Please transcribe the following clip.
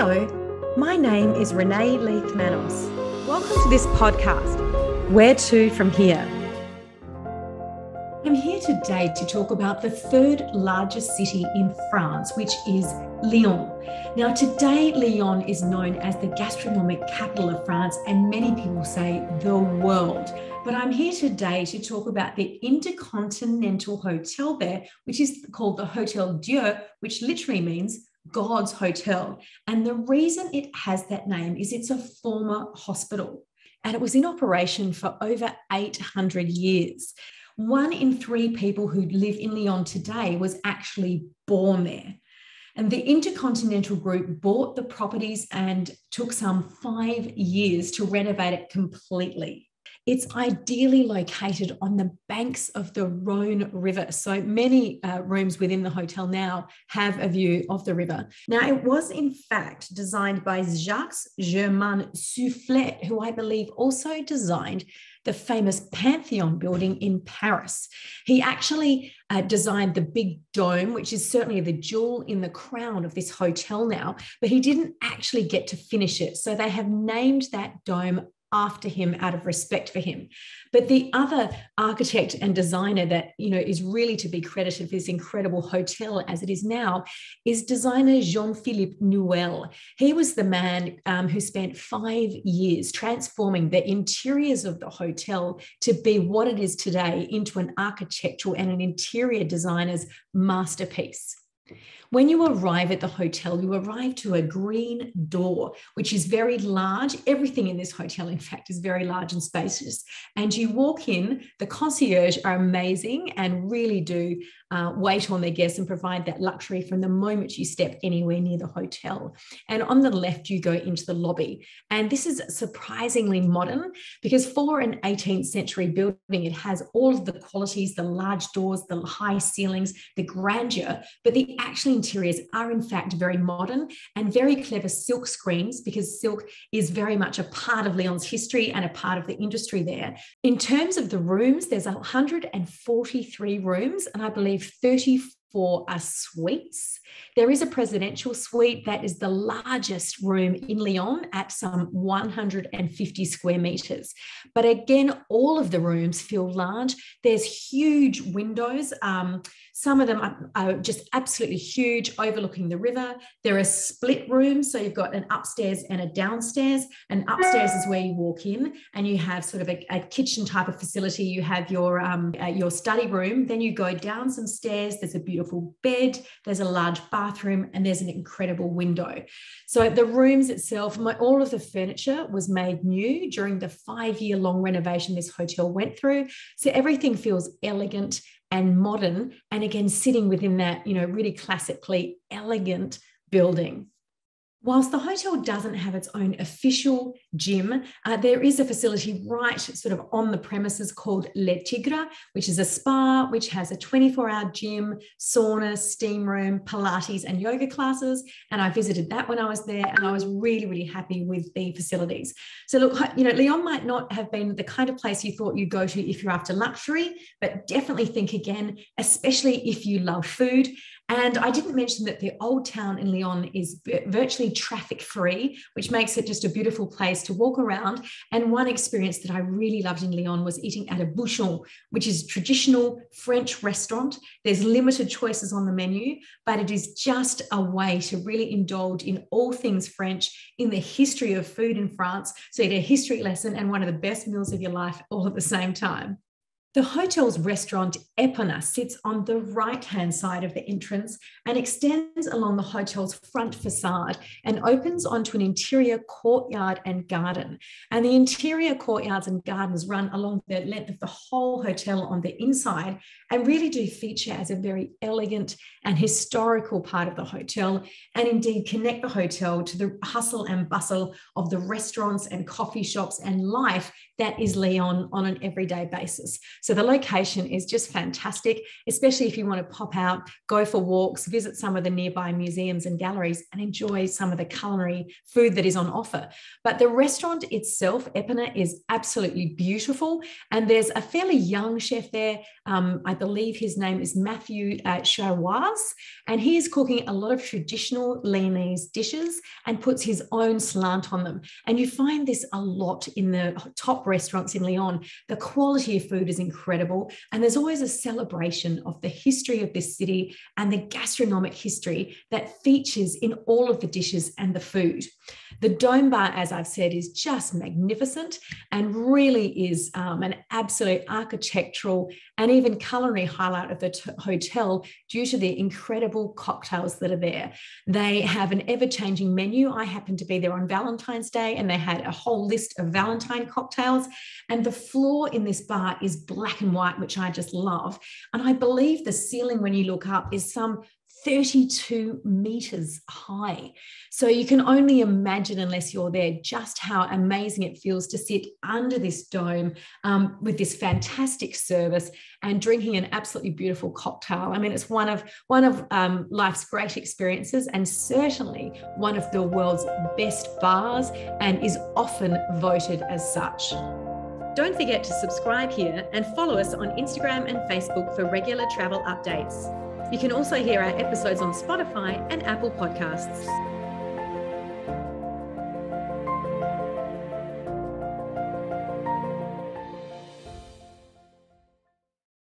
Hello, my name is Renee Leith-Manos. Welcome to this podcast, Where to from here? I'm here today to talk about the third largest city in France, which is Lyon. Now, today, Lyon is known as the gastronomic capital of France, and many people say the world. But I'm here today to talk about the Intercontinental Hotel there, which is called the Hôtel Dieu, which literally means God's Hotel. And the reason it has that name is it's a former hospital, and it was in operation for over 800 years. 1 in 3 people who live in Lyon today was actually born there. And the Intercontinental Group bought the properties and took some 5 years to renovate it completely. It's ideally located on the banks of the Rhône River. So many rooms within the hotel now have a view of the river. Now, it was in fact designed by Jacques-Germain Soufflot, who I believe also designed the famous Pantheon building in Paris. He actually designed the big dome, which is certainly the jewel in the crown of this hotel now, but he didn't actually get to finish it. So they have named that dome after him out of respect for him. But the other architect and designer that, is really to be credited for this incredible hotel as it is now is designer Jean-Philippe Nuel. He was the man who spent 5 years transforming the interiors of the hotel to be what it is today into an architectural and an interior designer's masterpiece. When you arrive at the hotel, you arrive to a green door, which is very large. Everything in this hotel, in fact, is very large and spacious. And you walk in, the concierge are amazing and really do wait on their guests and provide that luxury from the moment you step anywhere near the hotel. And on the left, you go into the lobby. And this is surprisingly modern because for an 18th century building, it has all of the qualities, the large doors, the high ceilings, the grandeur, but the actual interiors are in fact very modern and very clever silk screens, because silk is very much a part of Lyon's history and a part of the industry there. In terms of the rooms, there's 143 rooms, and I believe 34 are suites. There is a presidential suite that is the largest room in Lyon at some 150 square meters. But again, all of the rooms feel large. There's huge windows. Some of them are just absolutely huge, overlooking the river. There are split rooms. So you've got an upstairs and a downstairs. And upstairs is where you walk in and you have sort of a kitchen type of facility. You have your study room. Then you go down some stairs. There's a beautiful bed. There's a large bathroom and there's an incredible window. So the rooms itself, all of the furniture was made new during the 5-year-long renovation this hotel went through. So everything feels elegant and modern, and again, sitting within that, really classically elegant building. Whilst the hotel doesn't have its own official gym, there is a facility right sort of on the premises called Le Tigre, which is a spa, which has a 24-hour gym, sauna, steam room, Pilates and yoga classes. And I visited that when I was there, and I was really, really happy with the facilities. So look, Lyon might not have been the kind of place you thought you'd go to if you're after luxury, but definitely think again, especially if you love food. And I didn't mention that the old town in Lyon is virtually traffic free, which makes it just a beautiful place to walk around. And one experience that I really loved in Lyon was eating at a bouchon, which is a traditional French restaurant. There's limited choices on the menu, but it is just a way to really indulge in all things French, in the history of food in France. So you get a history lesson and one of the best meals of your life all at the same time. The hotel's restaurant, Epona, sits on the right-hand side of the entrance and extends along the hotel's front facade and opens onto an interior courtyard and garden. And the interior courtyards and gardens run along the length of the whole hotel on the inside and really do feature as a very elegant and historical part of the hotel, and indeed connect the hotel to the hustle and bustle of the restaurants and coffee shops and life that is Lyon on an everyday basis. So the location is just fantastic, especially if you want to pop out, go for walks, visit some of the nearby museums and galleries, and enjoy some of the culinary food that is on offer. But the restaurant itself, Epona, is absolutely beautiful. And there's a fairly young chef there. I believe his name is Matthew Chauoise, and he is cooking a lot of traditional Lyonese dishes and puts his own slant on them. And you find this a lot in the top restaurants in Lyon. The quality of food is incredible, and there's always a celebration of the history of this city and the gastronomic history that features in all of the dishes and the food. The Dôme bar, as I've said, is just magnificent and really is an absolute architectural and even culinary highlight of the hotel due to the incredible cocktails that are there. They have an ever-changing menu. I happened to be there on Valentine's Day, and they had a whole list of Valentine cocktails. And the floor in this bar is black and white, which I just love. And I believe the ceiling, when you look up, is some 32 meters high. So you can only imagine, unless you're there, just how amazing it feels to sit under this dome with this fantastic service and drinking an absolutely beautiful cocktail. I mean, it's one of life's great experiences, and certainly one of the world's best bars, and is often voted as such. Don't forget to subscribe here and follow us on Instagram and Facebook for regular travel updates. You can also hear our episodes on Spotify and Apple Podcasts.